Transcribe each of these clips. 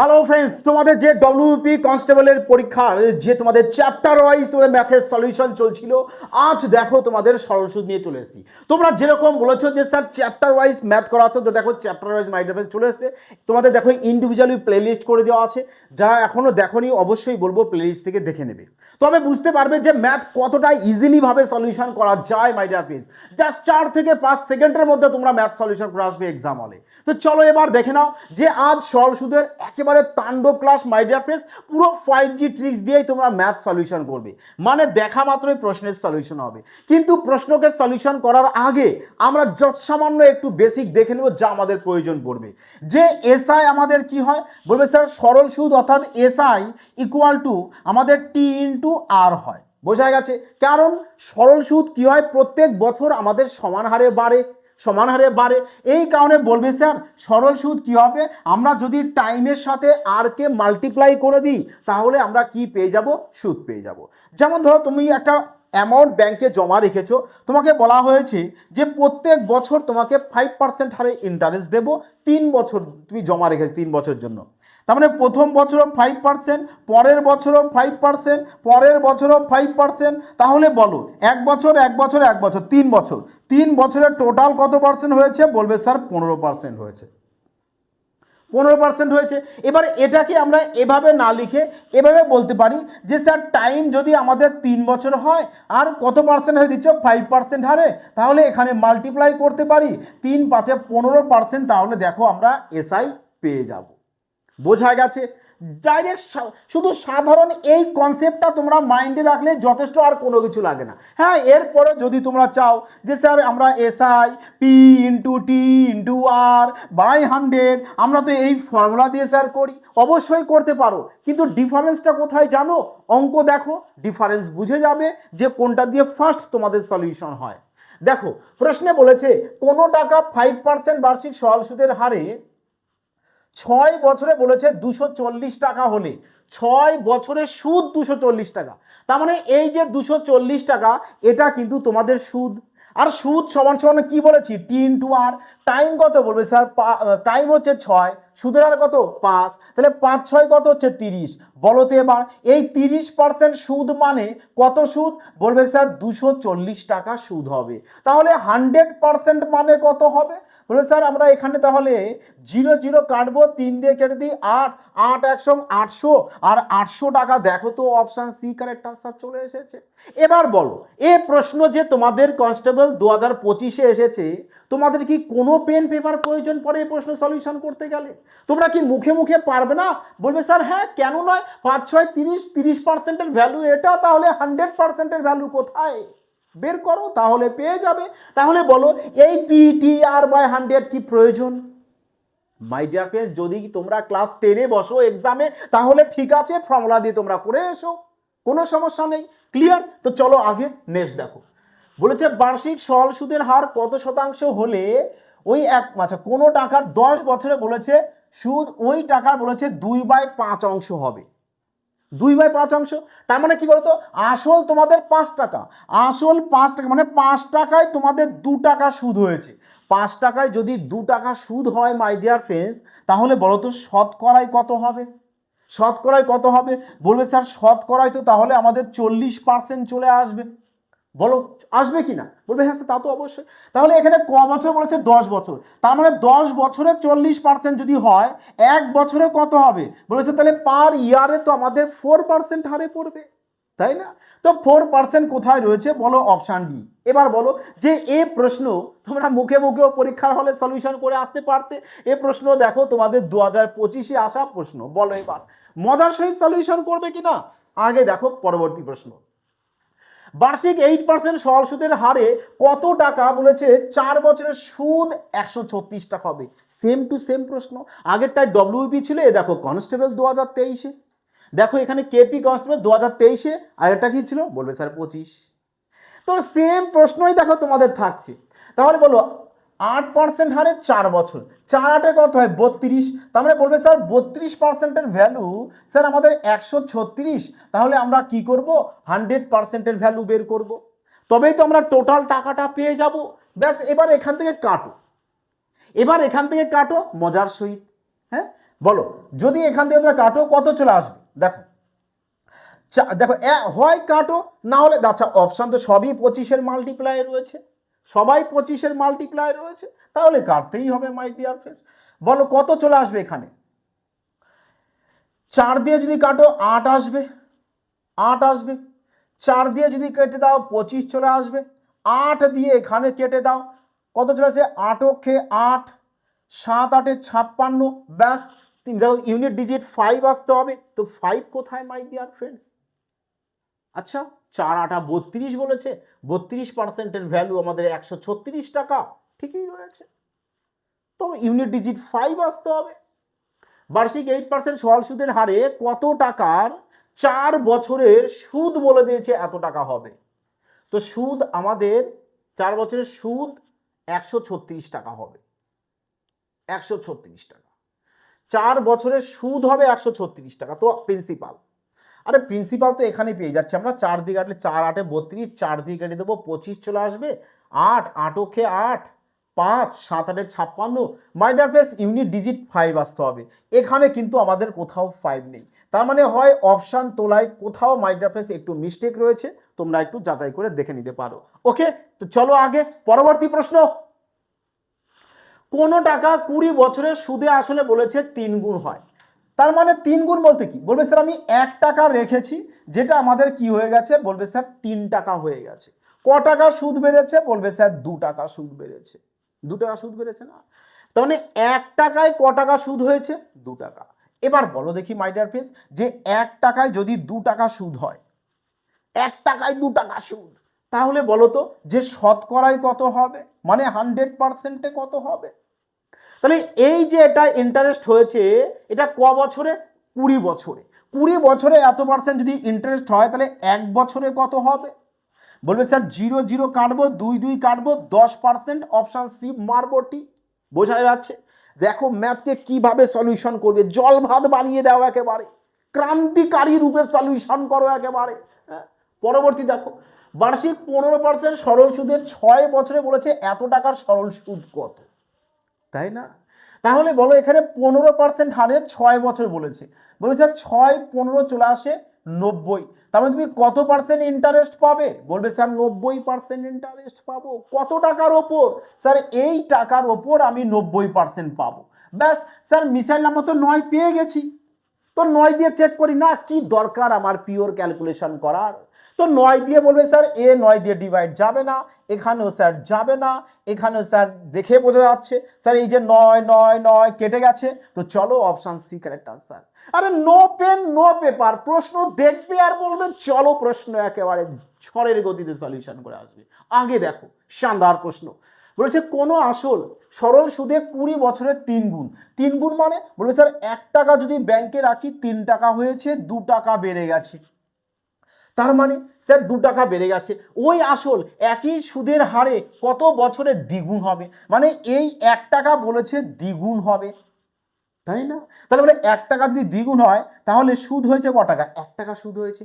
Hello friends, তোমাদের যে WP কনস্টেবলের পরীক্ষার যে তোমাদের চ্যাপ্টার ওয়াইজ তোমাদের ম্যাথের সলিউশন চলছিল, আজ দেখো তোমাদের সরল সুদ নিয়ে চলে এসেছি। তোমরা যেরকম বলেছো যে স্যার চ্যাপ্টার ওয়াইজ ম্যাথ করাতো, তো দেখো চ্যাপ্টার ওয়াইজ মাই ডিফারেন্স চলে এসেছে। তোমাদের দেখো ইন্ডিভিজুয়ালি প্লেলিস্ট করে দেওয়া আছে, যারা এখনো দেখোনি অবশ্যই বলবো প্লেলিস্ট থেকে দেখে নেবে, তবে বুঝতে পারবে যে ম্যাথ কতটা ইজিলি ভাবে সলিউশন করা যায়। মাই ডিয়ার ফ্রেন্ডস, জাস্ট 4 থেকে 5 সেকেন্ডের মধ্যে তোমরা ম্যাথ সলিউশন করে আসবে এক্সাম হলে। তো চলো এবার দেখে নাও যে আজ সরল সুদের একেবারে তাণ্ডব ক্লাস। মাই ডিয়ার ফ্রেন্ডস, পুরো 5G ট্রিক্স দিয়েই তোমরা ম্যাথ সলিউশন করবে, মানে দেখা মাত্রই প্রশ্নের সলিউশন হবে। কিন্তু প্রশ্নকে সলিউশন করার আগে আমরা যত সামান্য একটু বেসিক দেখে নেব যা আমাদের প্রয়োজন পড়বে। যে এসআই আমাদের কি হয় বলবে স্যার, সরল সুদ অর্থাৎ এসআই ইকুয়াল টু আমাদের টি ইন্টু আর হয়। বোঝা গেছে? কারণ সরল সুদ কি হয়, প্রত্যেক বছর আমাদের সমান হারে বাড়ে। এই কারণে বলবে স্যার সরল সুদ কি হবে, আমরা যদি টাইমের সাথে আর কে মাল্টিপ্লাই করে দিই তাহলে আমরা কি পেয়ে যাব, সুদ পেয়ে যাব। যেমন ধরো তুমি একটা অ্যামাউন্ট ব্যাংকে জমা রেখেছো, তোমাকে বলা হয়েছে যে প্রত্যেক বছর তোমাকে 5% হারে ইন্টারেস্ট দেবো, 3 বছর তুমি জমা রেখেছো, 3 বছরের জন্য। তার মানে প্রথম বছরও 5%, পরের বছরও 5%, পরের বছরও 5%। তাহলে বলো এক বছর 3 বছরের টোটাল কত পার্সেন্ট হয়েছে, বলবে স্যার 15% হয়েছে। 15% হয়েছে। এবার এটাকে আমরা এভাবে না লিখে এভাবে বলতে পারি যে স্যার টাইম যদি আমাদের 3 বছর হয় আর কত পার্সেন্ট হয়ে দিচ্ছ, 5% হারে, তাহলে এখানে মাল্টিপ্লাই করতে পারি 3 5 15%। তাহলে দেখো আমরা এসআই পেয়ে যাব। বোঝা গেছে? ডাইরেক্ট শুধু সাধারণ এই কনসেপ্টটা তোমরা মাইন্ডে রাখলে যথেষ্ট, আর কোনো কিছু লাগে না। হ্যাঁ, এরপরে যদি তোমরা চাও যে স্যার আমরা SI P into T into R by 100 আমরা তো এই ফর্মুলা দিয়ে স্যার করি, অবশ্যই করতে পারো, কিন্তু ডিফারেন্সটা কোথায় জানো? অঙ্ক দেখো, ডিফারেন্স বুঝে যাবে যে কোনটা দিয়ে ফার্স্ট তোমাদের সলিউশন হয়। দেখো প্রশ্নে বলেছে কোনো টাকা 5% বার্ষিক সরল সুদের হারে 6 বছরে বলেছে 240 টাকা হলে 6 বছরের সুদ 240 টাকা। তার মানে এই যে 240 টাকা এটা কিন্তু তোমাদের সুদ। আর সুদ সমান সমান কি বলেছি, টি ইন্টু আর। টাইম কত বলবে স্যার, টাইম হচ্ছে 6, সুদের হার কত 5, তাহলে 5 6 কত হচ্ছে 30। বলো তো এবার এই 30% সুদ মানে কত সুদ, বলবে স্যার 240 টাকা সুদ হবে। তাহলে 100% মানে কত হবে, বলে স্যার আমরা এখানে তাহলে 0 0 কাটবো, 3 দিয়ে কেটে দিই 8 8 100 800 আর 800 টাকা। দেখো তো অপশন সি কারেক্ট আনসার চলে এসেছে। এবার বলো এই প্রশ্ন যে তোমাদের কনস্টেবল 2025-এ এসেছে, তোমাদের কি কোনো পেন পেপার প্রয়োজন পড়ে এই প্রশ্ন সলিউশন করতে গেলে? তোমরা কি মুখে মুখে পারবে না? বলবে স্যার হ্যাঁ কেন নয়, 5 6 30, 30%-এর ভ্যালু এটা, তাহলে 100%-এর ভ্যালু কোথায় বের করো, তাহলে পেয়ে যাবে। তাহলে বলো এই পিটিআর বাই 100 কি প্রয়োজন? মাই ডিয়ার ফ্রেন্ডস, যদি তোমরা ক্লাস 10-এ বসো এক্সামে তাহলে ঠিক আছে, ফর্মুলা দিয়ে তোমরা করে এসো, কোনো সমস্যা নেই। ক্লিয়ার? তো চলো আগে নেক্সট দেখো। বলেছে বার্ষিক সরল সুদের হার কত শতাংশ হলে ওই আচ্ছা কোনো টাকার 10 বছরে বলেছে সুদ ওই টাকার বলেছে 2/5 অংশ হবে। 2/5 অংশ, তার মানে কি বলতো, আসল তোমাদের 5 টাকা, আসল 5 টাকা মানে 5 টাকায় তোমাদের 2 টাকা সুদ হয়েছে। 5 টাকায় যদি 2 টাকা সুদ হয় মাই ডিয়ার ফ্রেন্ডস, তাহলে বলো তো শতকরায় কত হবে? শতকরায় কত হবে, বলবে স্যার শতকরায় তো তাহলে আমাদের 40% চলে আসবে। বলো আসবে কি না? বলবে হ্যাঁ তা তো অবশ্যই। তাহলে এখানে ক বছর বলেছে, 10 বছর, তার মানে 10 বছরে 40% যদি হয়, এক বছরে কত হবে বলেছে, তাহলে পার ইয়ারে তো আমাদের 4% হারে পড়বে, তাই না? তো 4% কোথায় রয়েছে বলো, অপশান ডি। এবার বলো যে এ প্রশ্ন তোমরা মুখে মুখেও পরীক্ষার হলে সলিউশন করে আসতে পারতে। এ প্রশ্ন দেখো তোমাদের 2025-এ আসা প্রশ্ন, বলো এবার মজার সহিত সলিউশন করবে কিনা। আগে দেখো পরবর্তী প্রশ্ন, বার্ষিক 8% সরল সুদের হারে কত টাকা বলেছে 4 বছরের সুদ 136 টাকা হবে। সেম টু সেম প্রশ্ন, আগেরটায় ডব্লিউপি ছিল, এ দেখো কনস্টেবল 2023-এ, দেখো এখানে কেপি কনস্টেবল 2023-এ, আর এটা কি ছিল বলবে স্যার 25। তো সেম প্রশ্নই দেখো তোমাদের থাকছে। তাহলে বলো 8% হারে 4 বছর, 4 8 কত হয় 32, তার মানে বলবে স্যার 32%-এর ভ্যালু স্যার আমাদের 136, তাহলে আমরা কি করব 100%-এর ভ্যালু বের করব, তবেই তো আমরা টোটাল টাকাটা পেয়ে যাব। ব্যাস এবার এখান থেকে কাটো, মজার সহিত। হ্যাঁ, বলো যদি এখান থেকে তোমরা কাটো কত চলে আসবে? দেখো দেখো হয় কাটো, না হলে আচ্ছা অপশন তো সবই 25-এর মাল্টিপ্লাই রয়েছে, সবাই 25-এর মাল্টিপ্লাই রয়েছে, তাহলে কাটতেই হবে মাই ডিয়ার ফ্রেন্ডস। বলো কত চলে আসবে এখানে? 4 দিয়ে যদি কাটো 8 আসবে, 8 আসবে। 4 দিয়ে যদি কেটে দাও 25 চলে আসবে। 8 দিয়ে এখানে কেটে দাও, কত চলে আসে? 8 অক্ষে 8, 7 8 56, ব্যাস। দেখো ইউনিট ডিজিট 5 আসতে হবে, তো 5 কোথায় মাই ডিয়ার ফ্রেন্ডস? আচ্ছা 4 8 32 বলেছে, 32%-এর ভ্যালু আমাদের 136 টাকা, ঠিকই রয়েছে। তো ইউনিট ডিজিট 5 আসতে হবে। বার্ষিক 8% সরল সুদের হারে কত টাকার 4 বছরের সুদ বলে দিয়েছে এত টাকা হবে। তো সুদ আমাদের 4 বছরের সুদ 136 টাকা হবে, 136 টাকা। 4 বছরের সুদ হবে 136 টাকা। তো প্রিন্সিপাল, আরে প্রিন্সিপাল তো এখানে পেয়ে যাচ্ছে আমরা। 4 দিয়ে কাটলে 4 8 32, 4 দিয়ে কেটে দেবো 25 চলে আসবে। 8 8 অক্ষে 8, 5 7 8 56, মাই ডিয়ার ফ্রেন্ডস ইউনিট ডিজিট 5 আসতে হবে। এখানে কিন্তু আমাদের কোথাও 5 নেই, তার মানে হয় অপশন তোলায় কোথাও মাই ডিয়ার ফ্রেন্ডস একটু মিস্টেক রয়েছে, তোমরা একটু যাচাই করে দেখে নিতে পারো। ওকে, তো চলো আগে পরবর্তী প্রশ্ন। কোন টাকা 20 বছরের সুদে আসলে বলেছে 3 গুণ হয়? তার মানে 3 গুণ বলতে কি? বলবে স্যার আমি 1 টাকা রেখেছি, যেটা আমাদের কি হয়ে গেছে? বলবে স্যার 3 টাকা হয়ে গেছে। ক টাকা সুদ বেড়েছে? বলবে স্যার 2 টাকা সুদ বেড়েছে। 2 টাকা সুদ বেড়েছে না? তার মানে 1 টাকায় ক টাকা সুদ হয়েছে? 2 টাকা। এবার বলো দেখি মাই ডিয়ার ফ্রেন্ডস, যে 1 টাকায় যদি 2 টাকা সুদ হয়, 1 টাকায় 2 টাকা সুদ, তাহলে বলো তো যে শতকরায় কত হবে, মানে 100%-এ কত হবে? তাহলে এই যে এটা ইন্টারেস্ট হয়েছে, এটা ক বছরে? 20 বছরে। 20 বছরে এত পার্সেন্ট যদি ইন্টারেস্ট হয়, তাহলে 1 বছরে কত হবে? বলবে স্যার 0 0 কাটবো, 2 2 কাটবো, 10%, অপশন সি মারবো টি। বোঝা যাচ্ছে? দেখো ম্যাথকে কিভাবে সলিউশন করবে, জল ভাত বানিয়ে দাও একেবারে, ক্রান্তিকারী রূপে সলিউশন করো একেবারে। হ্যাঁ, পরবর্তী দেখো, বার্ষিক 15% সরল সুদে 6 বছরে বলেছে এত টাকার সরল সুদ কত? তাই না? তাহলে বলো এখানে 15% হারে 6 বছর বলেছে, বলে স্যার 6 15 চলে আসে 90, তার মানে তুমি কত পার্সেন্ট ইন্টারেস্ট পাবে? বলবে স্যার 90% ইন্টারেস্ট পাবো। কত টাকার ওপর? স্যার এই টাকার ওপর আমি 90% পাবো। ব্যাস স্যার মিসাইল নাম্বার তো 9 পেয়ে গেছি, তো 9 দিয়ে চেক করি না, কি দরকার আমার পিওর ক্যালকুলেশন করার? তো 9 দিয়ে বলবে স্যার 9 দিয়ে ডিভাইড যাবে না, এখানেও স্যার যাবে না, এখানেও স্যার দেখে বোঝা যাচ্ছে স্যার এই যে 9 9 9 কেটে গেছে, তো চলো অপশন সি কারেক্ট আনসার। আরে নো পেন নো পেপার, প্রশ্ন দেখবে আর বলবে চলো প্রশ্ন একেবারে ঝড়ের গতিতে সলিউশন করে আসবে। আগে দেখো শানদার প্রশ্ন বলেছে কোন আসল সরল সুদে 20 বছরের 3 গুণ। 3 গুণ মানে বলবে স্যার 1 টাকা যদি ব্যাংকে রাখি 3 টাকা হয়েছে, 2 টাকা বেড়ে গেছে, তার মানে স্যার 2 টাকা বেড়ে গেছে। ওই আসল একই সুদের হারে কত বছরে দ্বিগুণ হবে, মানে এই 1 টাকা বলেছে দ্বিগুণ হবে, তাই না? তাহলে বলে 1 টাকা যদি দ্বিগুণ হয় তাহলে সুদ হয়েছে ক টাকা? 1 টাকা সুদ হয়েছে।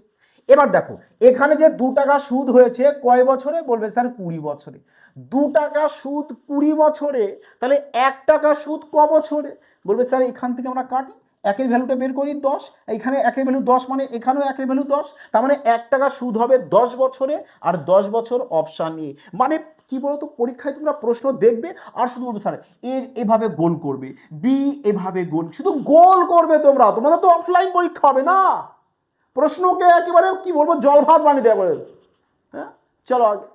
এবার দেখো এখানে যে 2 টাকা সুদ হয়েছে কয় বছরে? বলবে স্যার 20 বছরে। 2 টাকা সুদ 20 বছরে, তাহলে 1 টাকা সুদ ক বছরে? বলবে স্যার এখান থেকে আমরা কাটি, একের ভ্যালুটা বের করি 10, এখানে একের ভ্যালু 10 মানে এখানেও একের ভ্যালু 10, তার মানে 1 টাকা সুদ হবে 10 বছরে, আর 10 বছর অপশন এ। মানে কি বলতো, পরীক্ষায় তোমরা প্রশ্ন দেখবে আর শুধু বলবে স্যার এর এভাবে গোল করবে, বি এভাবে গোল, শুধু গোল করবে তোমরা, তোমাদের তো অফলাইন পরীক্ষা হবে না, প্রশ্নকে একেবারে কি বলবো জল ভাত বানিয়ে দেয় বলে। হ্যাঁ, চলো আগে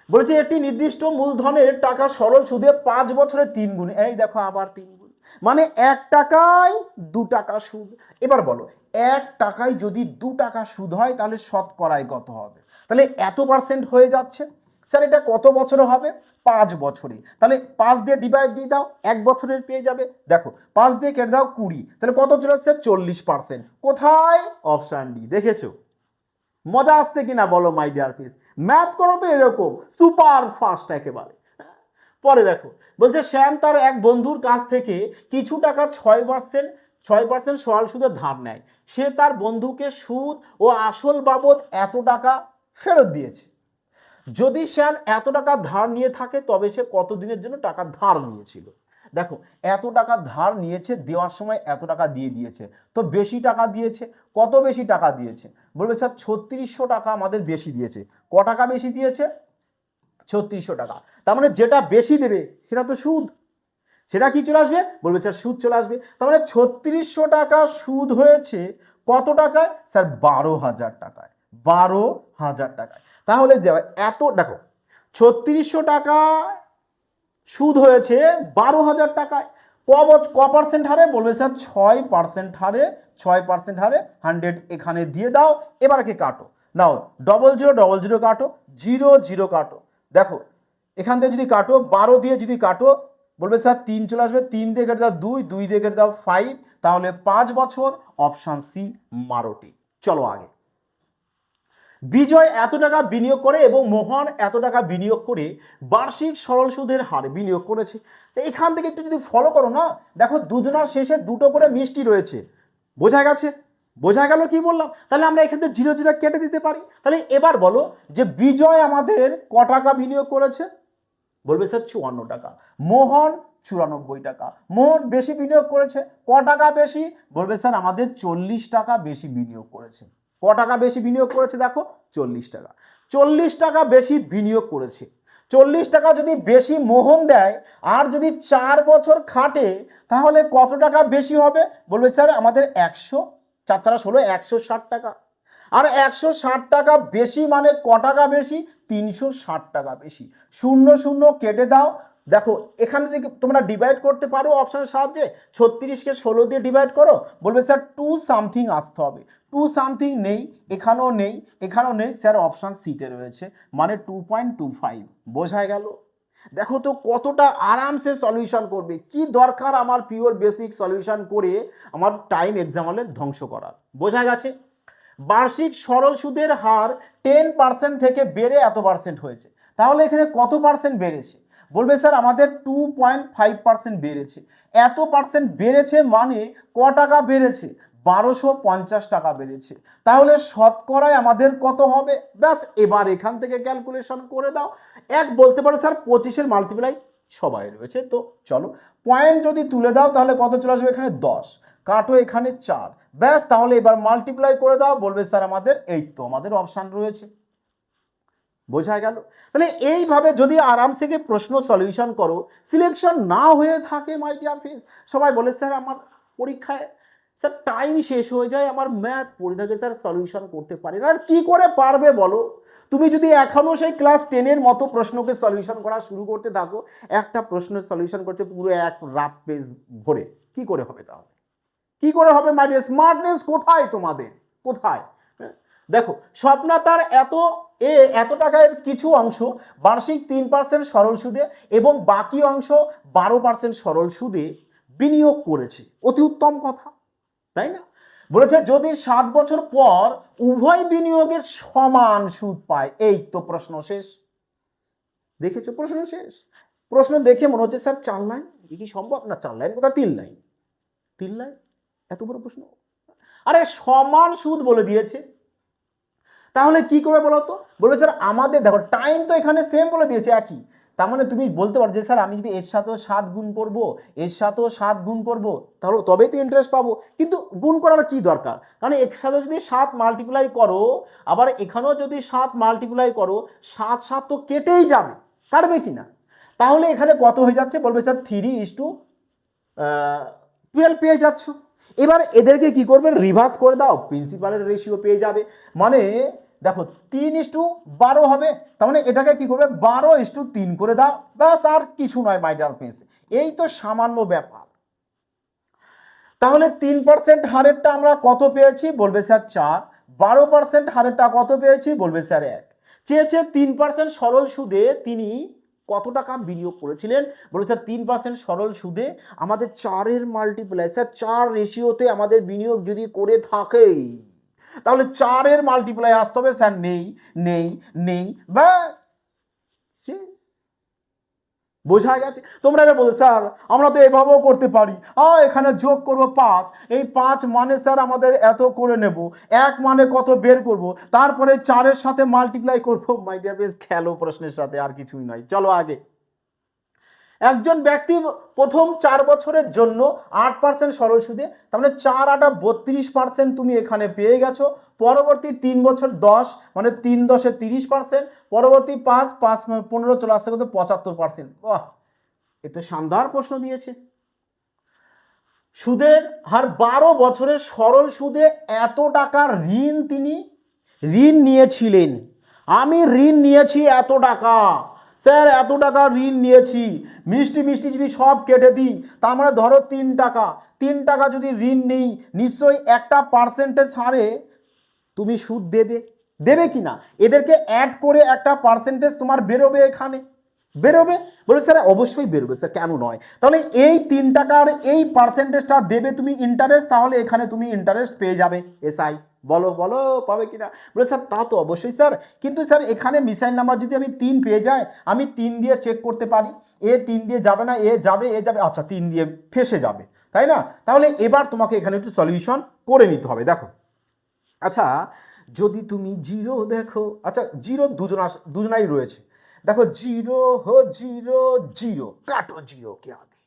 বলেছে একটি নির্দিষ্ট মূলধনের টাকা সরল সুদে 5 বছরে 3 গুণ। এই দেখো আবার 3 গুণ, মানে 1 টাকায় 2 টাকা সুদ। এবার বলো 1 টাকায় যদি 2 টাকা সুদ হয় তাহলে শতকরায় কত হবে? তাহলে এত পার্সেন্ট হয়ে যাচ্ছে, স্যার এটা কত বছরে হবে? 5 বছরে। তাহলে 5 দিয়ে ডিভাইড দিয়ে দাও, 1 বছরের পেয়ে যাবে। দেখো 5 দিয়ে কেটে দাও 20, তাহলে কত চলে আসছে? 40%। কোথায়? Option D. দেখেছো মজা আসছে কিনা বলো মাই ডিয়ার ফ্রেন্ডস? ম্যাথ করো তো এরকম সুপার ফাস্ট একেবারে। পরে দেখো বলছে শ্যাম তার এক বন্ধুর কাছ থেকে কিছু টাকা 6% সরল সুদে ধার নেয়, সে তার বন্ধুকে সুদ ও আসল বাবদ এত টাকা ফেরত দিয়েছে। যদি শ্যাম এত টাকা ধার নিয়ে থাকে তবে সে কত দিনের জন্য টাকা ধার নিয়েছিল? দেখো এত টাকা ধার নিয়েছে, দেওয়ার সময় এত টাকা দিয়ে দিয়েছে, তো বেশি টাকা দিয়েছে। কত বেশি টাকা দিয়েছে? বলবে স্যার 3600 টাকা আমাদের বেশি দিয়েছে। ক টাকা বেশি দিয়েছে? 3600 টাকা। তার মানে যেটা বেশি দেবে সেটা তো সুদ, সেটা কি চলে আসবে? বলবে স্যার সুদ চলে আসবে। তার মানে 3600 টাকা সুদ হয়েছে কত টাকায়? স্যার 12,000 টাকায়। 12,000 টাকায়। তাহলে এত দেখো 3600 টাকা সুদ হয়েছে 12,000 টাকায়। ক পার্সেন্ট হারে? বলবে স্যার 6% হারে। 6% হারে 100 এখানে দিয়ে দাও। এবার কি কাটো, নাও 0000 কাটো, 00 কাটো। দেখো এখান থেকে যদি কাটো 12 দিয়ে যদি কাটো, বলবে স্যার 3 চলে আসবে, 3 দিয়ে কেটে দাও 2, 2 দিয়ে কেটে দাও 5, তাহলে 5 বছর। অপশন সি মারোটি। চলো আগে। বিজয় এত টাকা বিনিয়োগ করে এবং মোহন এত টাকা বিনিয়োগ করে বার্ষিক সরল সুদের হার বিনিয়োগ করেছে। এখান থেকে একটু যদি ফলো করো না, দেখো দুজনার শেষে দুটো করে মিষ্টি রয়েছে। বোঝা গেছে? বোঝা গেল কি বললাম? তাহলে আমরা এখান থেকে 0 কেটে দিতে পারি। তাহলে এবার বলো যে বিজয় আমাদের ক টাকা বিনিয়োগ করেছে? বলবে স্যার 54 টাকা। মোহন 94 টাকা। মোহন বেশি বিনিয়োগ করেছে। ক টাকা বেশি? বলবে স্যার আমাদের 40 টাকা বেশি বিনিয়োগ করেছে। ক টাকা বেশি বিনিয়োগ করেছে? দেখো 40 টাকা। 40 টাকা বেশি বিনিয়োগ করেছে। 40 টাকা যদি বেশি মোহন দেয় আর যদি 4 বছর খাটে, তাহলে কত টাকা বেশি হবে? বলবে স্যার আমাদের 100, 4 4 16, 160 টাকা। আর 160 টাকা বেশি মানে ক টাকা বেশি? 360 টাকা বেশি। 0 কেটে দাও। দেখো এখানে যদি তোমরা ডিভাইড করতে পারো অপশনের সাহায্যে, 36কে 16 দিয়ে ডিভাইড করো। বলবে স্যার 2 সামথিং আসতে হবে। 2 সামথিং নেই, এখানেও নেই, এখানেও নেই। স্যার অপশন সিতে রয়েছে, মানে 2.25। বোঝা গেল? দেখো তো কতটা আরামসে সলিউশন করবে। কি দরকার আমার পিওর বেসিক সলিউশন করে আমার টাইম এক্সাম হলে ধ্বংস করার। বোঝা গেছে? বার্ষিক সরল সুদের হার 10% থেকে বেড়ে এত পার্সেন্ট হয়েছে। তাহলে এখানে কত পার্সেন্ট বেড়েছে? বলবে স্যার আমাদের 2.5% বেড়েছে। এত পার্সেন্ট বেড়েছে মানে ক টাকা বেড়েছে? 1250 টাকা বেড়েছে। তাহলে শতকরায় আমাদের কত হবে? ব্যাস এবার এখান থেকে ক্যালকুলেশন করে দাও। এক বলতে পারো স্যার 25-এর মাল্টিপ্লাই সবাই রয়েছে, তো চলো পয়েন্ট যদি তুলে দাও তাহলে কত চলে আসবে? এখানে 10, কাটো এখানে 4, ব্যাস তাহলে এবার মাল্টিপ্লাই করে দাও। বলবে স্যার আমাদের এই তো আমাদের অপশন রয়েছে। বোঝা গেল? তাহলে এইভাবে যদি আরামসে প্রশ্ন সলিউশন করো, সিলেকশন না হয়ে থাকে মাই ডিয়ার ফ্রেন্ডস। সবাই বলে স্যার আমার পরীক্ষায় স্যার টাইম শেষ হয়ে যায়, আমার ম্যাথ পড়ে থাকে স্যার, সলিউশন করতে পারি না। আর কি করে পারবে বলো? তুমি যদি এখনো সেই ক্লাস 10-এর মতো প্রশ্নকে সলিউশন করা শুরু করতে থাকো, একটা প্রশ্নের সলিউশন করতে পুরো এক রাফ পেজ ভরে, কি করে হবে তাহলে? কি করে হবে মাই ডিয়ার? স্মার্টনেস কোথায় তোমাদের? কোথায়? দেখো স্বপ্নাতার এত টাকার কিছু অংশ বার্ষিক 3% সরল সুদে এবং বাকি অংশ 12% সরল সুদে বিনিয়োগ করেছে। অতি উত্তম কথা, তাই না? বলেছে যদি 7 বছর পর উভয় বিনিয়োগের সমান সুদ পায়। এই তো প্রশ্ন শেষ। দেখেছো? প্রশ্ন শেষ। প্রশ্ন দেখে মনে হচ্ছে স্যার 4 লাইন, কি সম্ভব? না 4 লাইন কোথায়, 3 লাইন। 3 লাইন? এত বড় প্রশ্ন? আরে সমান সুদ বলে দিয়েছে, তাহলে কি করবে বলো তো? বলবে স্যার আমাদের দেখো টাইম তো এখানে সেম বলে দিয়েছে, একই। তার মানে তুমি বলতে পারো যে স্যার আমি যদি এর সাথেও 7 গুণ করব, এর সাথেও 7 গুণ করব, তাহলে তবেই তো ইন্টারেস্ট পাবো। কিন্তু গুণ করার কি দরকার? কারণ এর সাথে যদি 7 মাল্টিপ্লাই করো, আবার এখানেও যদি 7 মাল্টিপ্লাই করো, 7 7 তো কেটেই যাবে, কাটবে কি না? তাহলে এখানে কত হয়ে যাচ্ছে? বলবে স্যার 3:12 পেয়ে যাচ্ছ। এবার এদেরকে কি করবে? রিভার্স করে দাও, প্রিন্সিপালের রেশিও পেয়ে যাবে। মানে দেখো 3:12 হবে, তার মানে এটাকে কি করবে? 12:3 করে দাও, ব্যাস আর কিছু নয় মাই ডিয়ার ফ্রেন্ডস। এই তো সামান্য ব্যাপার। তাহলে 3% হারেরটা আমরা কত পেয়েছি? বলবে স্যার 4। 12% হারেরটা কত পেয়েছি? বলবে স্যার 1। চেয়েছে 3% সরল সুদে তিনি কত টাকা বিনিয়োগ করেছিলেন? বলবে স্যার 3% সরল সুদে আমাদের 4-এর মাল্টিপ্লাই, স্যার 4 রেশিওতে আমাদের বিনিয়োগ যদি করে থাকে তাহলে 4-এর মাল্টিপ্লাই আসতে হবে। স্যার নেই নেই নেই, ব্যাস বোঝা গেছে? তোমরা এবার বলো স্যার আমরা তো এভাবেও করতে পারি, এখানে যোগ করব 5, এই 5 মানে স্যার আমাদের এত করে নেব, 1 মানে কত বের করব, তারপরে 4-এর সাথে মাল্টিপ্লাই করব। মাই ডিয়ার ফ্রেন্ডস খেলো প্রশ্নের সাথে, আর কিছুই নয়। চলো আগে। একজন ব্যক্তি প্রথম 4 বছরের জন্য 8% সরল সুদে, তার মানে 4 8 32% তুমি এখানে পেয়ে গেছো। পরবর্তী 3 বছর 10, মানে 3 10 30%, পরবর্তী 5 5 15 চলে আসতে কত 75%। বাহ, এটা শানদার প্রশ্ন দিয়েছে। সুদের হার 12 বছরের সরল সুদে এত টাকার ঋণ নিয়েছিলেন। আমি ঋণ নিয়েছি এত টাকা, স্যার এত টাকা ঋণ নিয়েছি, মিষ্টি মিষ্টি যদি সব কেটে দিই, তার মানে ধরো 3 টাকা যদি ঋণ নেই, নিশ্চয়ই একটা পার্সেন্টেজ হারে তুমি সুদ দেবে কি না? এদেরকে অ্যাড করে একটা পার্সেন্টেজ তোমার বেরোবে, এখানে বেরোবে। বলে স্যার অবশ্যই বেরোবে স্যার, কেন নয়? তাহলে এই 3 টাকার এই পার্সেন্টেজটা দেবে তুমি ইন্টারেস্ট, তাহলে এখানে তুমি ইন্টারেস্ট পেয়ে যাবে এসআই। বলো বলো পাবে কিনা? বলে স্যার তা তো অবশ্যই স্যার, কিন্তু স্যার এখানে মিসাইল নাম্বার যদি আমি 3 পেয়ে যাই, আমি 3 দিয়ে চেক করতে পারি, এ 3 দিয়ে যাবে না, এ যাবে, আচ্ছা 3 দিয়ে ফেসে যাবে, তাই না? তাহলে এবার তোমাকে এখানে একটু সলিউশন করে নিতে হবে। দেখো, আচ্ছা যদি তুমি জিরো দেখো, আচ্ছা জিরো দুজনাই রয়েছে, দেখো জিরো জিরো জিরো, কাটো জিরো কে আগে।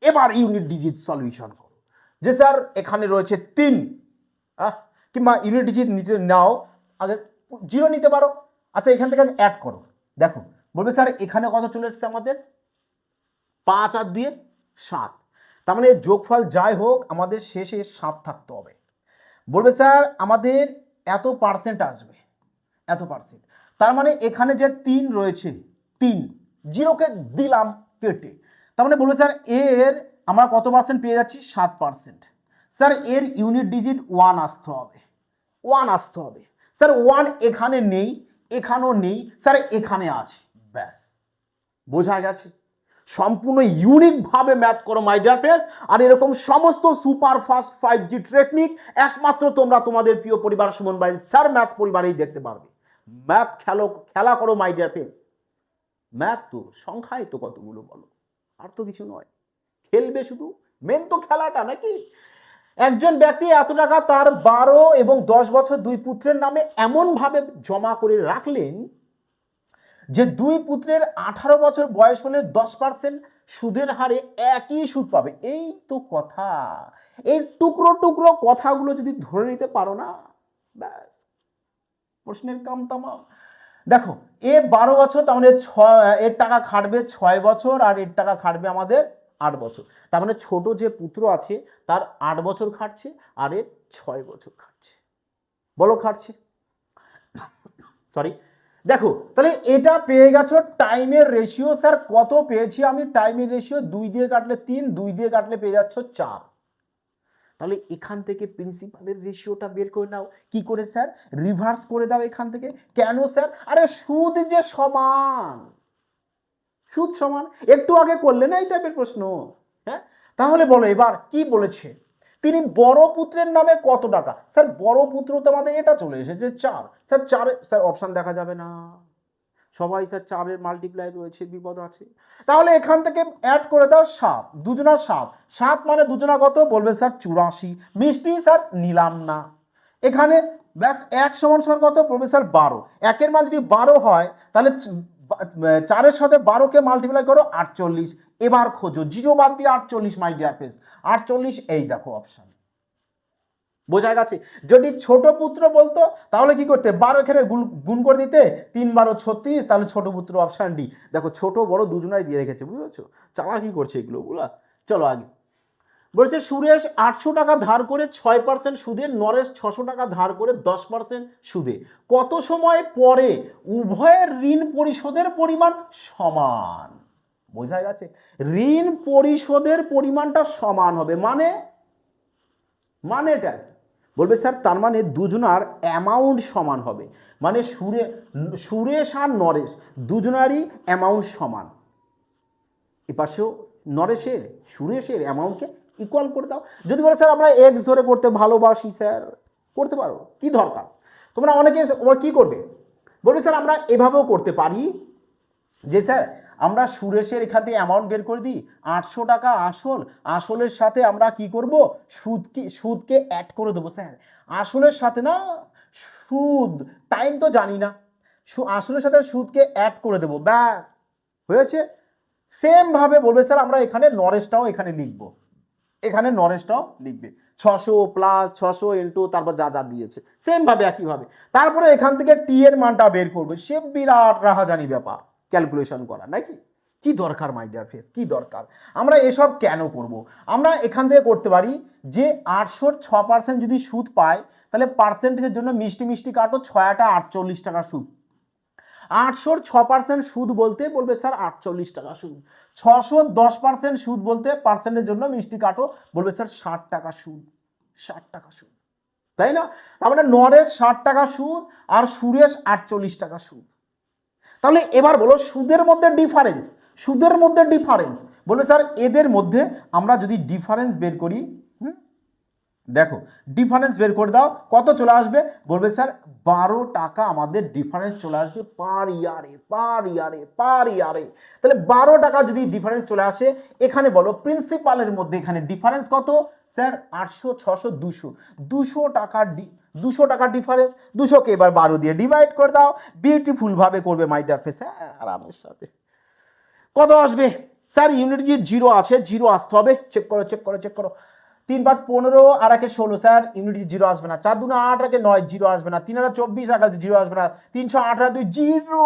এবার ইউনিট ডিজিট সলিউশন করো, যে স্যার এখানে রয়েছে 3, কিংবা ইউনিট ডিজিট নিতে নাও, আগে জিরো নিতে পারো। আচ্ছা এখান থেকে অ্যাড করো, দেখো বলবে স্যার এখানে কত চলে এসছে আমাদের 5 আর 2 7, তার মানে যোগফল যাই হোক আমাদের শেষে 7 থাকতে হবে। বলবে স্যার আমাদের এত পার্সেন্ট আসবে, এত পার্সেন্ট, তার মানে এখানে যে 3 রয়েছে, 3 জিরোকে দিলাম কেটে, তার মানে বলবে স্যার এর আমরা কত পার্সেন্ট পেয়ে যাচ্ছি 7%। স্যার এর ইউনিট ডিজিট 1 আসতে হবে, 1 আসতে হবে। স্যার 1 এখানে নেই, এখানেও নেই, স্যার এখানে আছে, ব্যাস বোঝা গেছে। সম্পূর্ণ ইউনিক ভাবে ম্যাথ করো মাই ডিয়ার ফ্রেন্ডস, আর এরকম সমস্ত সুপার ফাস্ট 5G টেকনিক একমাত্র তোমরা তোমাদের প্রিয় পরিবার সুমন ভাই স্যার ম্যাথ পরিবারেই দেখতে পারবে। ম্যাথ খেলা করো মাই ডিয়ার ফ্রেন্ডস। ম্যাথ তো সংখ্যায় তো কতগুলো বলো, আর তো কিছু নয়, খেলবে শুধু, মেন তো খেলাটা নাকি। একজন ব্যক্তি এত টাকা তার 12 এবং 10 বছর 2 পুত্রের নামে এমন ভাবে জমা করে রাখলেন যে 2 পুত্রের 18 বছর বয়স হলে 10% সুদের হারে একই সুদ পাবে। এই তো কথা, এই টুকরো টুকরো কথাগুলো যদি ধরে নিতে পারো না, ব্যাস প্রশ্নের কাম তামাম। দেখো এ 12 বছর, তার মানে এর টাকা খাটবে 6 বছর, আর এর টাকা খাটবে আমাদের 8 বছর। তার মানে ছোট যে পুত্র আছে তার 8 বছর খাটছে, আর এর 6 বছর খাটছে। বলো খাটছে, সরি। দেখো তাহলে এটা পেয়ে গেছো টাইমের রেশিও। স্যার কত পেয়েছি আমি টাইমের রেশিও? 2 দিয়ে কাটলে 3, 2 দিয়ে কাটলে পেয়ে যাচ্ছ 4। তাহলে এখান থেকে প্রিন্সিপালের রেশিওটা বের করে নাও। কি করে স্যার? রিভার্স করে দাও এখান থেকে। কেন স্যার? আরে সুদ যে সমান, সুদ সমান, একটু আগে করলে না এই টাইপের প্রশ্ন। হ্যাঁ, তাহলে বলো এবার কি বলেছে, তিনি বড় পুত্রের নামে কত টাকা। স্যার বড় পুত্র তো আমাদের এটা চলে এসেছে 4, স্যার 4, স্যার অপশন দেখা যাবে না, সবাই স্যার 4-এর মাল্টিপ্লাই রয়েছে, বিপদ আছে। তাহলে এখান থেকে অ্যাড করে দাও 7, দুজনা 7, 7 মানে দুজনা কত? বলবে স্যার 84। মিষ্টি স্যার নিলাম না। এখানে ব্যাস 1 সমান সমান কত? বলবে স্যার 12। 1-এর মান যদি 12 হয় তাহলে 4-এর সাথে 12কে মাল্টিপ্লাই করো 48। এবার খোঁজো জিরো বাদ দিয়ে 48 মাই ডিয়ার ফ্রেন্ডস, 48 এই দেখো অপশন। বোঝা গেছে? যদি ছোট পুত্র বলতো তাহলে কি করতে? 12 এখানে গুণ করে দিতে, 3 12 36, তাহলে ছোট পুত্র অপশন ডি। দেখো ছোট বড় দুজনাই দিয়ে রেখেছে, বুঝেছো? চালাকি করছে এগুলো বুঝলা। চলো আগে বলছে সুরেশ 800 টাকা ধার করে 6% সুদে, নরেশ 600 টাকা ধার করে 10% সুদে, কত সময় পরে উভয়ের ঋণ পরিশোধের পরিমাণ সমান? বোঝা গেছে? ঋণ পরিশোধের পরিমাণটা সমান হবে মানেটা বলবে স্যার তার মানে দুজনার অ্যামাউন্ট সমান হবে, মানে সুরেশ আর নরেশ দুজনারই অ্যামাউন্ট সমান। এপাশেও নরেশের সুরেশের অ্যামাউন্টকে ইকুয়াল করে দাও। যদি বলে স্যার আমরা এক্স ধরে করতে ভালোবাসি, স্যার করতে পারো, কি দরকার? তোমরা অনেকে কি করবে, বলবে স্যার আমরা এভাবেও করতে পারি যে স্যার আমরা সুরেশের এখান থেকে অ্যামাউন্ট বের করে দিই 800 টাকা আসলের সাথে আমরা কি করব, সুদকে অ্যাড করে দেবো। স্যার আসলের সাথে না, সুদ টাইম তো জানি না, আসলের সাথে সুদকে অ্যাড করে দেবো, ব্যাস হয়েছে। সেম ভাবে বলবে স্যার আমরা এখানে নরেশটাও এখানে লিখবো, এখানে নরেশটাও লিখবে 600 প্লাস 600 ইন্টু তারপর যা যা দিয়েছে সেম ভাবে একই ভাবে। তারপরে এখান থেকে টি এর মানটা বের করবে, সে বিরাট রাহাজানি ব্যাপার ক্যালকুলেশন করা নাকি। কি দরকার মাই ডিয়ার ফ্রেন্ডস, কি দরকার? আমরা এসব কেন করব? আমরা এখান থেকে করতে পারি যে 806% যদি সুদ পায় তাহলে পার্সেন্টেজের জন্য মিষ্টি মিষ্টি কাটো, 6টা 48 টাকা সুদ। 806% সুদ বলতে বলবে স্যার 48 টাকা সুদ। 610% সুদ বলতে পার্সেন্টের জন্য মিষ্টি কাটো, বলবে স্যার 60 টাকা সুদ। 60 টাকা সুদ, তাই না? তার মানে নরেশ 60 টাকা সুদ আর সুরেশ 48 টাকা সুদ। তাহলে এবার বলো সুদের মধ্যে ডিফারেন্স, সুদের মধ্যে ডিফারেন্স বলবে স্যার এদের মধ্যে আমরা যদি ডিফারেন্স বের করি, দেখো ডিফারেন্স বের করে দাও, কত চলে আসবে? বলবে স্যার 12 টাকা আমাদের ডিফারেন্স চলে আসবে পার ইয়ারে, পার ইয়ারে, পার ইয়ারে। তাহলে 12 টাকা যদি ডিফারেন্স চলে আসে, এখানে বলো প্রিন্সিপালের মধ্যে এখানে ডিফারেন্স কত? স্যার 800 600 200, 200 টাকা 200 টাকা ডিফারেন্স। 200 কে এবার 12 দিয়ে ডিভাইড করে দাও, বিউটিফুল ভাবে করবে মাই ডিয়ার ফ্রেন্ডস, আরামের সাথে। কত আসবে? স্যার ইউনিট যে জিরো আছে, জিরো আসতে হবে, চেক করো চেক করো চেক করো। 3 5 15 আর একে 16, স্যার ইউনিট জিরো আসবে না। 4 2 8 একে 9, জিরো আসবে না। 3 24 আগে জিরো আসবে না। 308 2 জিরো,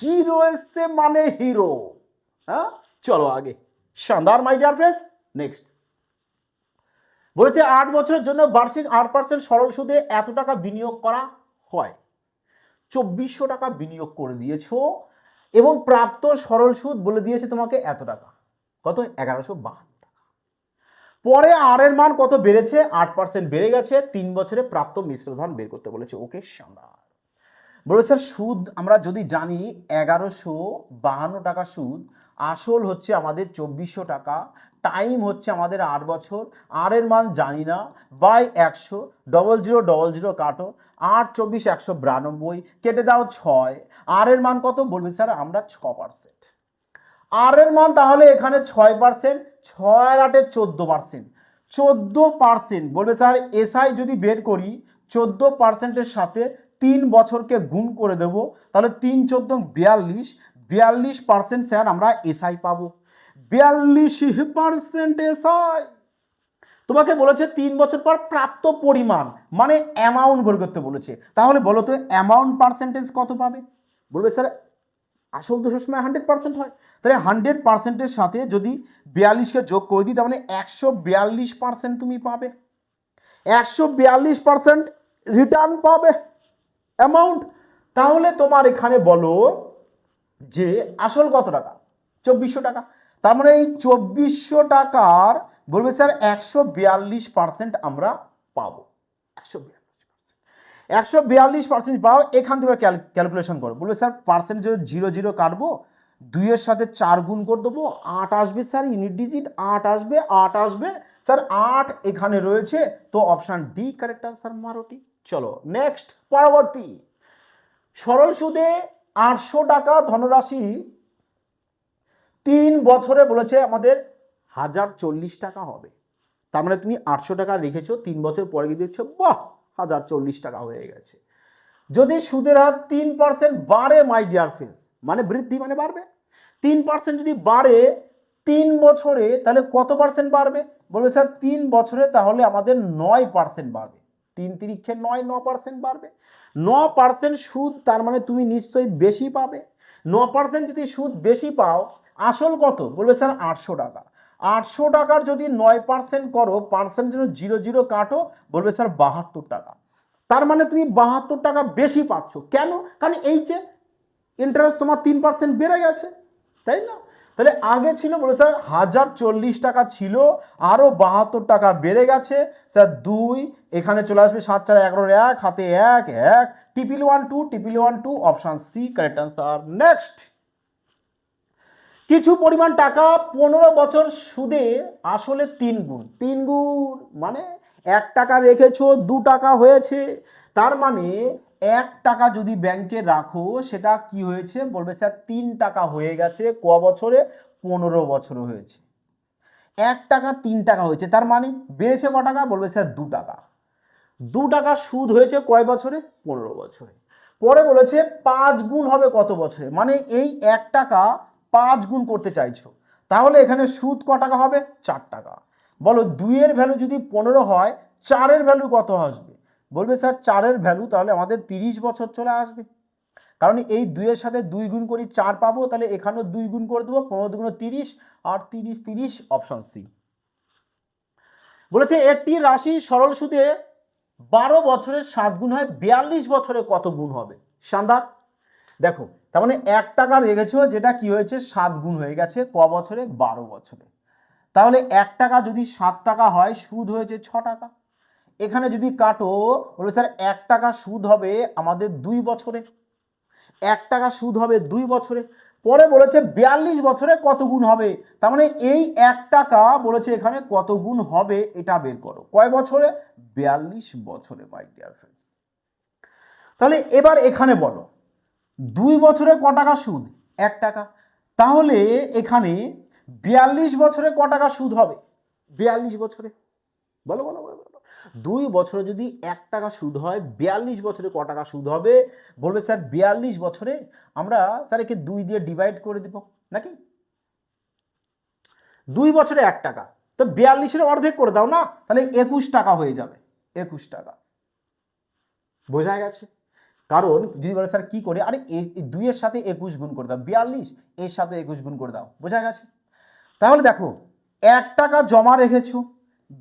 জিরো এসে মানে হিরো। হ্যাঁ চলো আগে, শানদার মাই ডিয়ার ফ্রেন্ডস। নেক্সট বলেছে 8 বছরের জন্য বার্ষিক 8% সরল সুদে এত টাকা বিনিয়োগ করা হয়। 2400 টাকা বিনিয়োগ করে দিয়েছো এবং প্রাপ্ত সরল সুদ বলে দিয়েছে তোমাকে এত টাকা, কত? 1152 টাকা। পরে আর এর মান কত বেড়েছে? 8% বেড়ে গেছে। 3 বছরে প্রাপ্ত মিশ্র ধন বের করতে বলেছে। ওকে শানদার। বলে স্যার সুদ আমরা যদি জানি 1152 টাকা সুদ, আসল হচ্ছে আমাদের 2400 টাকা, টাইম হচ্ছে আমাদের 8 বছর, আর এর মান জানি না, বাই 100, 0000 কাটো, 8 24 192, কেটে দাও 6, আর এর মান কত? বলবে স্যার আমরা 6%। আর এর মান তাহলে এখানে 6%, 6 আর 8 14%, 14%। বলবে স্যার এসআই যদি বের করি 14%-এর সাথে 3 বছরকে গুণ করে দেব, তাহলে 3 14 42, 42% স্যার আমরা এসআই পাবো। 42% এসআই। তোমাকে বলেছে 3 বছর পর প্রাপ্ত পরিমাণ মানে অ্যামাউন্ট বের করতে বলেছে। তাহলে বলো তো অ্যামাউন্ট পার্সেন্টেজ কত পাবে? বলবে স্যার আসল তো সবসময় 100% হয়, তাহলে 100%-এর সাথে যদি 42কে যোগ করে দিই, তার মানে 142% তুমি পাবে। 142% রিটার্ন পাবে অ্যামাউন্ট। তাহলে তোমার এখানে বলো যে আসল কত টাকা? 2400 টাকা। তার মানে এই 2400 টাকার বলবে স্যার 142% আমরা পাবো। 142% পাও। এখান থেকে ক্যালকুলেশন করো। বলবে স্যার পার্সেন্টেজ 0 0 কাটবো, 2 এর সাথে 4 গুণ করে দেবো, 8 আসবে স্যার ইউনিট ডিজিট, 8 আসবে, 8 আসবে স্যার, 8 এখানে রয়েছে, তো অপশন ডি কারেক্ট আনসার মারোটি। চলো নেক্সট, পরবর্তী। সরল সুদে 800 টাকা ধনরাশি 3 বছরে বলেছে আমাদের 1040 টাকা হবে। তার মানে তুমি 800 টাকা রেখেছো, 3 বছর পরে গিয়ে দেখছো বাহ 1040 টাকা হয়ে গেছে। যদি সুদের হার 3% বাড়ে মাই ডিয়ার ফ্রেন্ডস, মানে বৃদ্ধি মানে বাড়বে, 3% যদি বাড়ে 3 বছরে, তাহলে কত পার্সেন্ট বাড়বে? বলবে স্যার 3 বছরে তাহলে আমাদের 9% বাড়বে। 3 তিরিক্ষে 9, 9% বাড়বে। 9% সুদ, তার মানে তুমি নিশ্চয়ই বেশি পাবে। 9% যদি সুদ বেশি পাও, আসল কত? বলবে স্যার 800 টাকা। 800 টাকার যদি 9% করো, পার্সেন্ট যেন 0 0 কাটো, বলবে স্যার 72 টাকা। তার মানে তুমি 72 টাকা বেশি পাচ্ছ। কেন? কারণ এই যে ইন্টারেস্ট তোমার 3% বেড়ে গেছে, তাই না? তাহলে আগে ছিল বলে স্যার 1040 টাকা ছিল, আরো 72 টাকা বেড়ে গেছে স্যার। 2 এখানে চলে আসবে, 7 4 11 1 হাতে 1 1, টিপিল 1 2, টিপিল 1 2, option C correct answer. Next, কিছু পরিমাণ টাকা 15 বছর সুদে আসলে 3 গুণ। 3 গুণ মানে 1 টাকা রেখেছো 2 টাকা হয়েছে, তার মানে 1 টাকা যদি ব্যাংকে রাখো সেটা কি হয়েছে? বলবে স্যার 3 টাকা হয়ে গেছে। ক বছরে? 15 বছর হয়েছে। 1 টাকা 3 টাকা হয়েছে, তার মানে বেড়েছে ক টাকা? বলবে স্যার 2 টাকা। 2 টাকা সুদ হয়েছে কয় বছরে? 15 বছরে। পরে বলেছে 5 গুণ হবে কত বছরে? মানে এই 1 টাকা 5 গুণ করতে চাইছো, তাহলে এখানে সুদ ক টাকা হবে? 4 টাকা। বলো 2 এর ভ্যালু যদি 15 হয়, 4 এর ভ্যালু কত আসবে? বলবে স্যার 4 এর ভ্যালু তাহলে আমাদের 30 বছর চলে আসবে, কারণ এই 2 এর সাথে 2 গুণ করি 4 পাবো, তাহলে এখানেও 2 গুণ করে দেবো, 15 দুগুণ 30 আর 30 30, অপশন সি। বলেছে একটি রাশি সরল সুদে 12 বছরের 7 গুণ হয়, 42 বছরে কত গুণ হবে? শানদার। দেখো তার মানে 1 টাকা রেখেছো, যেটা কি হয়েছে 7 গুণ হয়ে গেছে ক বছরে? 12 বছরে। তাহলে 1 টাকা যদি 7 টাকা হয়, সুদ হয়েছে 6 টাকা। এখানে যদি কাটো, বলে স্যার 1 টাকা সুদ হবে আমাদের 2 বছরে, 1 টাকা সুদ হবে 2 বছরে। পরে বলেছে 42 বছরে কত গুণ হবে, তার মানে এই 1 টাকা বলেছে এখানে কত গুণ হবে এটা বের করো। কয় বছরে? 42 বছরে মাই ডিয়ার ফ্রেন্ডস। তাহলে এবার এখানে বলো 2 বছরে ক টাকা সুদ? 1 টাকা। তাহলে এখানে 42 বছরে ক টাকা সুদ হবে? 42 বছরে, বলো বলো বলো বলো। 2 বছরে যদি 1 টাকা সুদ হয়, 42 বছরে ক টাকা সুদ হবে? বলবে স্যার 42 বছরে আমরা স্যার একে 2 দিয়ে ডিভাইড করে দেব নাকি? 2 বছরে 1 টাকা, তো 42 এর অর্ধেক করে দাও না, তাহলে 21 টাকা হয়ে যাবে। 21 টাকা, বোঝা গেছে? কারণ যদি বলে স্যার কি করে, আরে 2 এর সাথে 21 গুণ করে দাও, 42 এর সাথে 21 গুণ করে দাও, বোঝা গেছে? তাহলে দেখো 1 টাকা জমা রেখেছো,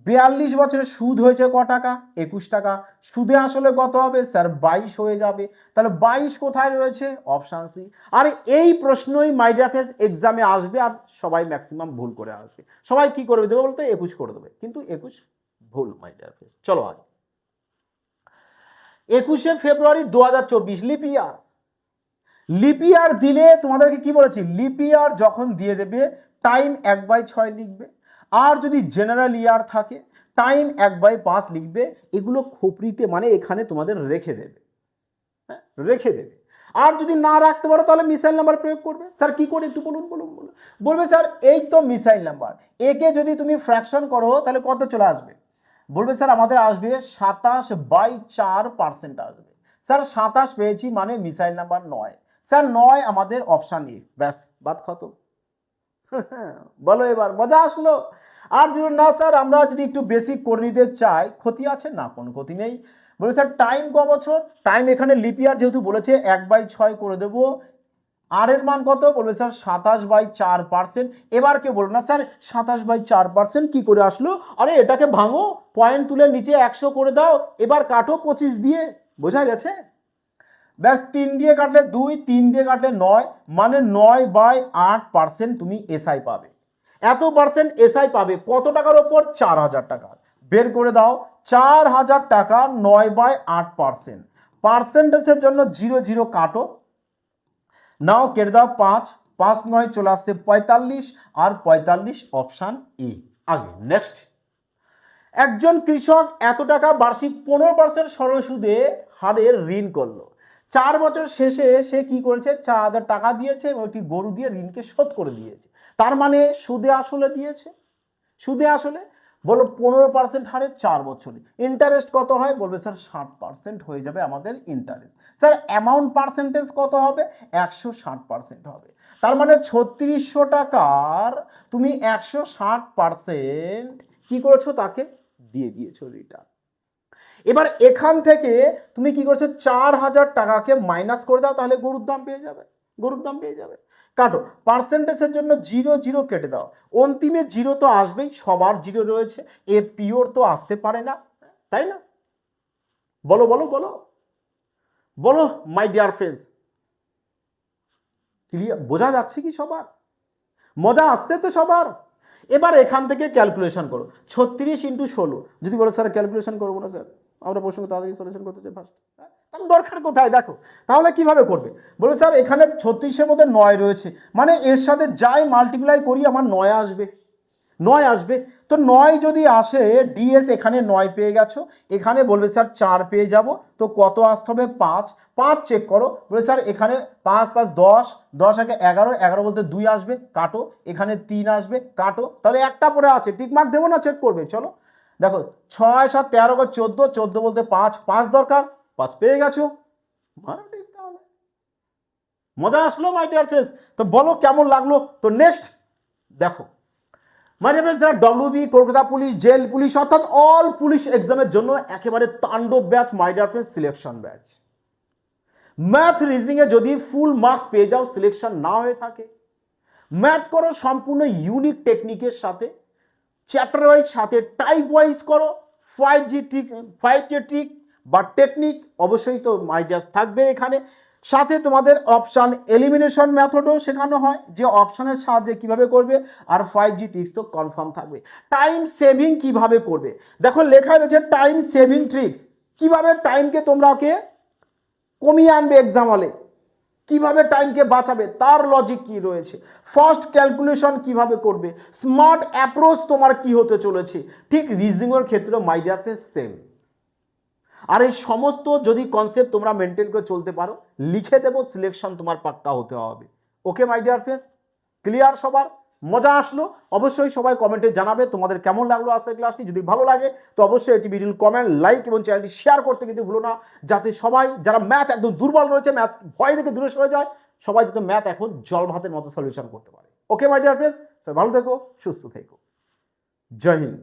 42 বছরের সুদ হয়েছে ক টাকা? 21 টাকা। সুদে আসলে কত হবে? স্যার 22 হয়ে যাবে। তাহলে 22 কোথায় রয়েছে? Option C. আর এই প্রশ্নই মাই ডিয়ার ফ্রেন্ডস এক্সামে আসবে, আর সবাই ম্যাক্সিমাম ভুল করে আসবে। সবাই কি করবে দেবে বলতে? 21 করে দেবে, কিন্তু 21 ভুল মাই ডিয়ার ফ্রেন্ডস। চলো আগে 21শে ফেব্রুয়ারি 2024 লিপ ইয়ার। লিপ ইয়ার দিলে তোমাদেরকে কি বলেছি? লিপ ইয়ার যখন দিয়ে দেবে টাইম 1/6 লিখবে, আর যদি জেনারেল ইয়ার থাকে টাইম 1/5 লিখবে। এগুলো খোপরিতে মানে এখানে তোমাদের রেখে দেবে, হ্যাঁ রেখে দেবে। আর যদি না রাখতে পারো তাহলে মিসাইল নাম্বার প্রয়োগ করবে। স্যার কি করে একটু বলুন বলুন বলুন। বলবে স্যার এই তো মিসাইল নাম্বার, একে যদি তুমি ফ্র্যাকশন করো তাহলে কত চলে আসবে? বলবে স্যার আমাদের আসবে 27/4% আসবে। স্যার 27 পেয়েছি মানে মিসাইল নাম্বার 9। স্যার 9 আমাদের অপশন এ, ব্যাস বাদ খতম। বলো এবার মজা আসলো? আর যদি না স্যার আমরা যদি একটু বেসিক করে নিতে চাই, ক্ষতি আছে না? কোনো ক্ষতি নেই। বলে স্যার টাইম ক বছর? টাইম এখানে লিপ ইয়ার যেহেতু বলেছে 1/6 করে দেব। আর এর মান কত? বলবে স্যার 27/4%। এবার কে বলবো না স্যার 27/4% কি করে আসলো? আরে এটাকে ভাঙো, পয়েন্ট তুলে নিচে 100 করে দাও, এবার কাটো 25 দিয়ে, বোঝা গেছে? ব্যাস 3 দিয়ে কাটলে 2, 3 দিয়ে কাটলে 9, মানে 9/8% তুমি এসআই পাবে। এত পার্সেন্ট এসআই পাবে কত টাকার ওপর? 4000 টাকা। বের করে দাও 4000 টাকা 9/8%। পার্সেন্টেজের জন্য 0 0 কাটো, নাও কেটে দাও 5, 5 9 চলে আসছে 45, আর 45 অপশন এ। আগে নেক্সট, একজন কৃষক এত টাকা বার্ষিক 15% সরল সুদে হারে ঋণ করলো। 4 বছর শেষে সে কি করেছে? 4000 টাকা দিয়েছে এবং একটি গরু দিয়ে ঋণকে শোধ করে দিয়েছে। তার মানে সুদে আসলে দিয়েছে। সুদে আসলে বলো 15% হারে 4 বছরে ইন্টারেস্ট কত হয়? বলবে স্যার 60% হয়ে যাবে আমাদের ইন্টারেস্ট। স্যার অ্যামাউন্ট পার্সেন্টেজ কত হবে? 160% হবে। তার মানে 3600 টাকার তুমি 160% কি করেছো? তাকে দিয়ে দিয়েছো রিটার্ন। এবার এখান থেকে তুমি কি করছো? 4000 টাকাকে মাইনাস করে দাও, তাহলে গরুর দাম পেয়ে যাবে। গরুর দাম পেয়ে যাবে। কাটো, পার্সেন্টেজের জন্য 0 0 কেটে দাও, অন্তিমে 0 তো আসবেই, সবার 0 রয়েছে, এ পিওর তো আসতে পারে না, তাই না? বলো বলো বলো বলো মাই ডিয়ার ফ্রেন্ডস, ক্লিয়ার? বোঝা যাচ্ছে কি সবার? মজা আসছে তো সবার? এবার এখান থেকে ক্যালকুলেশন করো 36 × 16। যদি বলো স্যার ক্যালকুলেশন করবো না স্যার, আমরা প্রশ্ন তাড়াতাড়ি সলিউশন করতে চাই ফার্স্ট, তাহলে দরকার কোথায়? দেখো তাহলে কিভাবে করবে। বলে স্যার এখানে 36-এর মধ্যে 9 রয়েছে, মানে এর সাথে যাই মাল্টিপ্লাই করি আমার 9 আসবে, 9 আসবে। তো 9 যদি আসে, ডিএস এখানে 9 পেয়ে গেছো, এখানে বলবে স্যার 4 পেয়ে যাব, তো কত আসতে হবে? 5। 5 চেক করো, বলে স্যার এখানে 5 5 10, 10 আগে 11, 11 বলতে 2 আসবে, কাটো, এখানে 3 আসবে, কাটো, তাহলে একটা পরে আছে, টিকমার্ক দেবো না চেক করবে? চলো দেখো 6 7 13 14, 14 বলতে 5, 5 দরকার, 5 পেয়ে গেছো, মারো ঠিক। তাহলে মজা আসলো মাই ডিয়ার ফ্রেন্ডস? তো বলো কেমন লাগলো। তো নেক্সট দেখো মাই ডিয়ার ফ্রেন্ডস, যারা WB, Kolkata police, jail police অর্থাৎ অল পুলিশ এক্সামের জন্য একেবারে তাণ্ডব batch my dear friends, selection batch. Math reasoning এ যদি ফুল মার্কস পেয়ে যাও, সিলেকশন না হয়ে থাকে, ম্যাথ করো সম্পূর্ণ ইউনিক টেকনিকের সাথে, চ্যাপ্টার ওয়াইজ সাথে টাইপ ওয়াইজ করো, 5G ট্রিক বা টেকনিক অবশ্যই তো মাই ডিয়ার থাকবে এখানে। সাথে তোমাদের অপশান এলিমিনেশন মেথডও শেখানো হয়, যে অপশানের সাহায্যে কিভাবে করবে, আর 5G ট্রিক্স তো কনফার্ম থাকবে। টাইম সেভিং কিভাবে করবে, দেখো লেখা রয়েছে টাইম সেভিং ট্রিক্স, কিভাবে টাইমকে তোমরাকে কমিয়ে আনবে এক্সাম হলে, কিভাবে টাইমকে বাঁচাবে তার লজিক কি রয়েছে, ফার্স্ট ক্যালকুলেশন কিভাবে করবে, স্মার্ট অ্যাপ্রোচ তোমার কি হতে চলেছে, ঠিক রিজনিংয়ের ক্ষেত্রে মাই ডিয়ার ফ্রেন্ডস সেম। আর এই সমস্ত যদি কনসেপ্ট তোমরা মেনটেন করে চলতে পারো, লিখে দেবো, সিলেকশন তোমার পাক্কা হতে হবে। ওকে মাই ডিয়ার ফ্রেন্ডস, ক্লিয়ার সবার? মজা আসলো? অবশ্যই সবাই কমেন্টে জানাবে তোমাদের কেমন লাগলো আজকের ক্লাসটি। যদি ভালো লাগে তো অবশ্যই এটি ভিডিও কমেন্ট, লাইক এবং চ্যানেলটি শেয়ার করতে কিন্তু ভুলো না, যাতে সবাই যারা ম্যাথ একদম দুর্বল রয়েছে, ম্যাথ ভয় থেকে দূরে সরে যায়, সবাই যাতে ম্যাথ এখন জল ভাতের মতো সলিউশন করতে পারে। ওকে মাই ডিয়ার ফ্রেন্ডস, সবাই ভালো থেকো, সুস্থ থেকো, জয় হিন্দ।